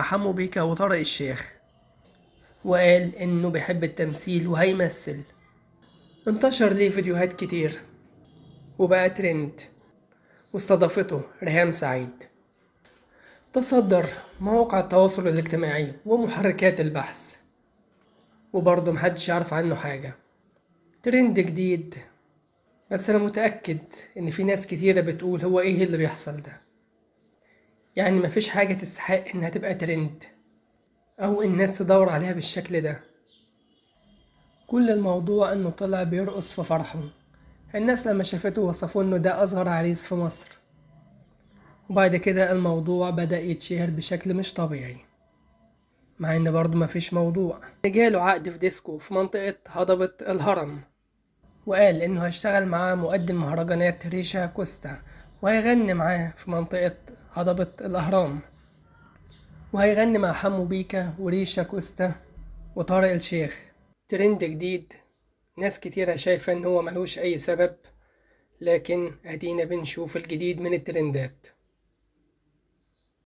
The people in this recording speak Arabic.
حمو بيكا وطارق الشيخ، وقال إنه بيحب التمثيل وهيمثل. انتشر ليه فيديوهات كتير وبقى ترند، واستضافته ريهام سعيد. تصدر مواقع التواصل الاجتماعي ومحركات البحث، وبرضه محدش يعرف عنه حاجة. ترند جديد، بس أنا متأكد إن في ناس كتيرة بتقول هو إيه اللي بيحصل ده. يعني مفيش حاجة تستحق إنها تبقى ترند أو الناس تدور عليها بالشكل ده. كل الموضوع إنه طلع بيرقص في فرحه. الناس لما شافته وصفوه إنه ده أصغر عريس في مصر، وبعد كده الموضوع بدأ يتشهر بشكل مش طبيعي، مع إن برضه مفيش موضوع. جاله عقد في ديسكو في منطقة هضبة الهرم، وقال إنه هيشتغل معاه مؤدي المهرجانات ريشا كوستا، وهيغني معاه في منطقة هضبة الأهرام، وهيغني مع حمو بيكا وريشا كوستا وطارق الشيخ. ترند جديد، ناس كتيرة شايفة إن هو ملوش أي سبب، لكن أدينا بنشوف الجديد من الترندات.